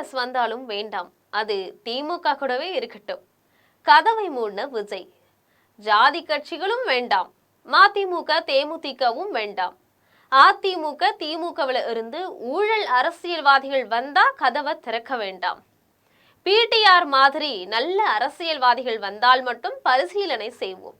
காங்கிரஸ் வந்தாலும் வேண்டாம், அது திமுக கூடவே இருக்கட்டும். கதவை மூடின விஜய். ஜாதி கட்சிகளும் வேண்டாம், மதிமுக தேமுதிகவும் வேண்டாம். அதிமுக திமுகவில் இருந்து ஊழல் அரசியல்வாதிகள் வந்தா கதவை திறக்க வேண்டாம். பிடிஆர் மாதிரி நல்ல அரசியல்வாதிகள் வந்தால் மட்டும் பரிசீலனை செய்வோம்.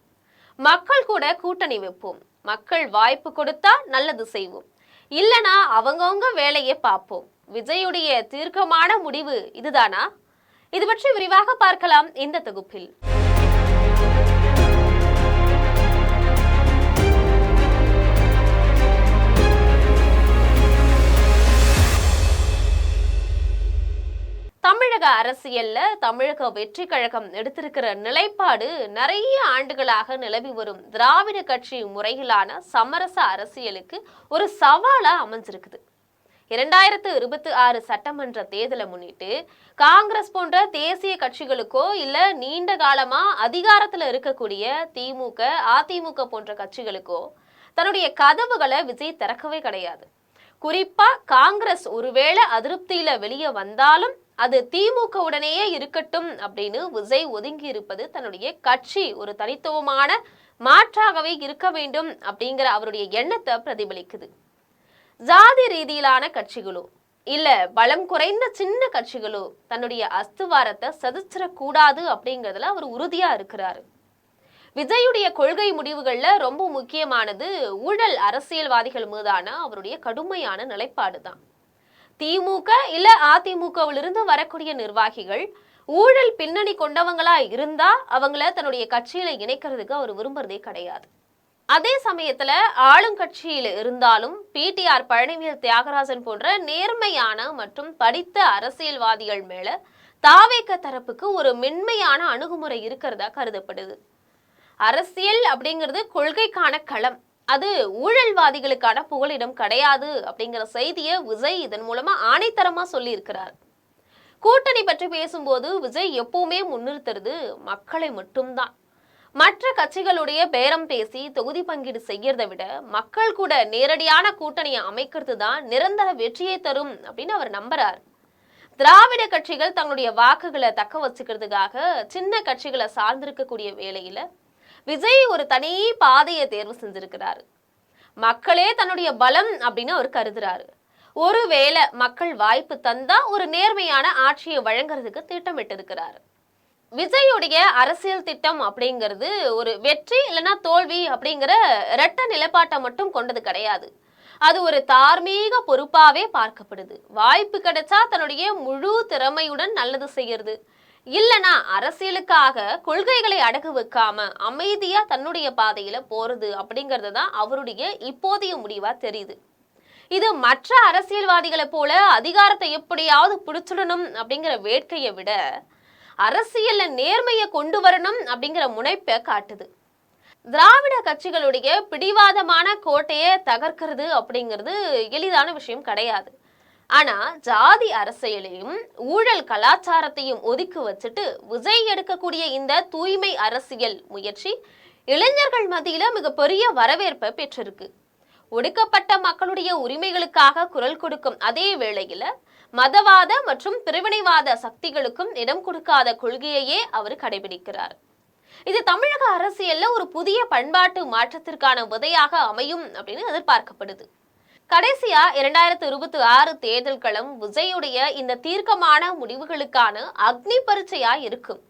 மக்கள் கூட கூட்டணி வைப்போம். மக்கள் வாய்ப்பு கொடுத்தா நல்லது செய்வோம், இல்லனா அவங்கவுங்க வேலையை பார்ப்போம். விஜயுடைய தீர்க்கமான முடிவு இதுதானா? இது பற்றி விரிவாக பார்க்கலாம் இந்த தொகுப்பில். தமிழக அரசியல்ல தமிழக வெற்றி கழகம் எடுத்திருக்கிற நிலைப்பாடு நிறைய ஆண்டுகளாக நிலவி வரும் திராவிட கட்சி முறையிலான சமரச அரசியலுக்கு ஒரு சவாலா அமைஞ்சிருக்குது. 2026 சட்டமன்ற தேர்தலை முன்னிட்டு காங்கிரஸ் போன்ற தேசிய கட்சிகளுக்கோ இல்ல நீண்ட காலமா அதிகாரத்துல இருக்கக்கூடிய திமுக அதிமுக போன்ற கட்சிகளுக்கோ தன்னுடைய கதவுகளை விஜய் திறக்கவே கிடையாது. குறிப்பா காங்கிரஸ் ஒருவேளை அதிருப்தியில வெளியே வந்தாலும் அது திமுக உடனேயே இருக்கட்டும் அப்படின்னு விஜய் ஒதுங்கி இருப்பது தன்னுடைய கட்சி ஒரு தனித்துவமான மாற்றாகவே இருக்க வேண்டும் அப்படிங்கிற அவருடைய எண்ணத்தை பிரதிபலிக்குது. ஜாதி ரீதியிலான கட்சிகளோ இல்ல பலம் குறைந்த சின்ன கட்சிகளோ தன்னுடைய அஸ்திவாரத்தை சதிச்சிடக்கூடாது அப்படிங்கிறதுல அவர் உறுதியா இருக்கிறாரு. விஜயுடைய கொள்கை முடிவுகள்ல ரொம்ப முக்கியமானது ஊழல் அரசியல்வாதிகள் மீதான அவருடைய கடுமையான நிலைப்பாடு தான். திமுக இல்ல அதிமுகவிலிருந்து வரக்கூடிய நிர்வாகிகள் ஊழல் பின்னணி கொண்டவங்களா இருந்தா அவங்கள தன்னுடைய கட்சியில இணைக்கிறதுக்கு அவர் விரும்புறதே கிடையாது. அதே சமயத்துல ஆளுங்கட்சியில இருந்தாலும் பிடிஆர் பழனிவேல் தியாகராஜன் போன்ற நேர்மையான மற்றும் படித்த அரசியல்வாதிகள் மேல தாவேக தரப்புக்கு ஒரு மென்மையான அணுகுமுறை இருக்கிறதா கருதப்படுது. அரசியல் அப்படிங்கிறது கொள்கைக்கான களம், அது ஊழல்வாதிகளுக்கான புகலிடம் கிடையாது அப்படிங்கிற செய்தியை விஜய் இதன் மூலமா ஆணைத்தரமா சொல்லி இருக்கிறார். கூட்டணி பற்றி பேசும்போது விஜய் எப்பவுமே முன்னிறுத்துறது மக்களை மட்டும்தான். மற்ற கட்சிகளுடைய பேரம் பேசி தொகுதி பங்கீடு செய்யறதை விட மக்கள் கூட நேரடியான கூட்டணியை அமைக்கிறது தான் நிரந்தர வெற்றியை தரும் அப்படின்னு அவர் நம்புறார். திராவிட கட்சிகள் தங்களுடைய வாக்குகளை தக்க வச்சுக்கிறதுக்காக சின்ன கட்சிகளை சார்ந்திருக்கக்கூடிய வேளையில விஜய் ஒரு தனி பாதையை தேர்வு செஞ்சிருக்கிறாரு. மக்களே தன்னுடைய பலம் அப்படின்னு அவர் கருதுறாரு. ஒருவேளை மக்கள் வாய்ப்பு தந்தா ஒரு நேர்மையான ஆட்சியை வழங்குறதுக்கு திட்டமிட்டு இருக்கிறாரு. விஜயுடைய அரசியல் திட்டம் அப்படிங்கிறது ஒரு வெற்றி இல்லைன்னா தோல்வி அப்படிங்கிற இரட்ட நிலைப்பாட்டை மட்டும் கொண்டது கிடையாது. அது ஒரு தார்மீக பொறுப்பாவே பார்க்கப்படுது. வாய்ப்பு கிடைச்சா தன்னுடைய முழு திறமையுடன் நல்லது செய்யறது, இல்லனா அரசியலுக்காக கொள்கைகளை அடகு வைக்காம அமைதியா தன்னுடைய பாதையில போறது அப்படிங்கிறது தான் அவருடைய இப்போதைய முடிவா தெரியுது. இது மற்ற அரசியல்வாதிகளை போல அதிகாரத்தை எப்படியாவது பிடிச்சிடணும் அப்படிங்கிற வேட்கையை விட அரசியல்ல நேர்மையை கொண்டு வரணும் அப்படிங்கிற முனைப்பை காட்டுது. திராவிட கட்சிகளுடைய பிடிவாதமான கோட்டையை தகர்க்கிறது அப்படிங்கிறது எளிதான விஷயம் கிடையாது. ஆனா ஜாதி அரசியலையும் ஊழல் கலாச்சாரத்தையும் ஒதுக்கி வச்சுட்டு விஜய் எடுக்கக்கூடிய இந்த தூய்மை அரசியல் முயற்சி இளைஞர்கள் மத்தியில மிகப்பெரிய வரவேற்பை பெற்றிருக்கு. ஒடுக்கப்பட்ட மக்களுடைய உரிமைகளுக்காக குரல் கொடுக்கும் அதே வேளையில மதவாத மற்றும் பிரிவினைவாத சக்திகளுக்கும் இடம் கொடுக்காத கொள்கையையே அவர் கடைபிடிக்கிறார். இது தமிழக அரசியல்ல ஒரு புதிய பண்பாட்டு மாற்றத்திற்கான விதையாக அமையும் அப்படின்னு எதிர்பார்க்கப்படுது. கடைசியா 2026 தேர்தல் களம் விஜயுடைய இந்த தீர்க்கமான முடிவுகளுக்கான அக்னி பரீட்சையா இருக்கும்.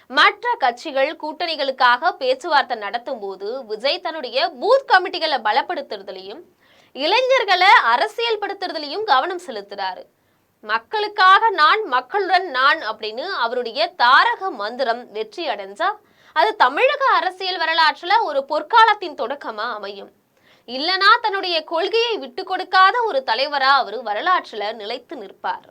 மற்ற கட்சிகள் கூட்டணிகளுக்காக பேச்சுவார்த்தை நடத்தும் போது விஜய் தன்னுடைய பூத் கமிட்டிகளை பலப்படுத்துறதுலையும் இளைஞர்களை அரசியல் படுத்துறதுலையும் கவனம் செலுத்துறாரு. மக்களுக்காக நான் மக்களுடன் நான் அப்படின்னு அவருடைய தாரக மந்திரம் வெற்றி அடைஞ்சா அது தமிழக அரசியல் வரலாற்றுல ஒரு பொற்காலத்தின் தொடக்கமா அமையும். இல்லனா தன்னுடைய கொள்கையை விட்டு கொடுக்காத ஒரு தலைவரா அவர் வரலாற்றுல நிலைத்து நிற்பார்.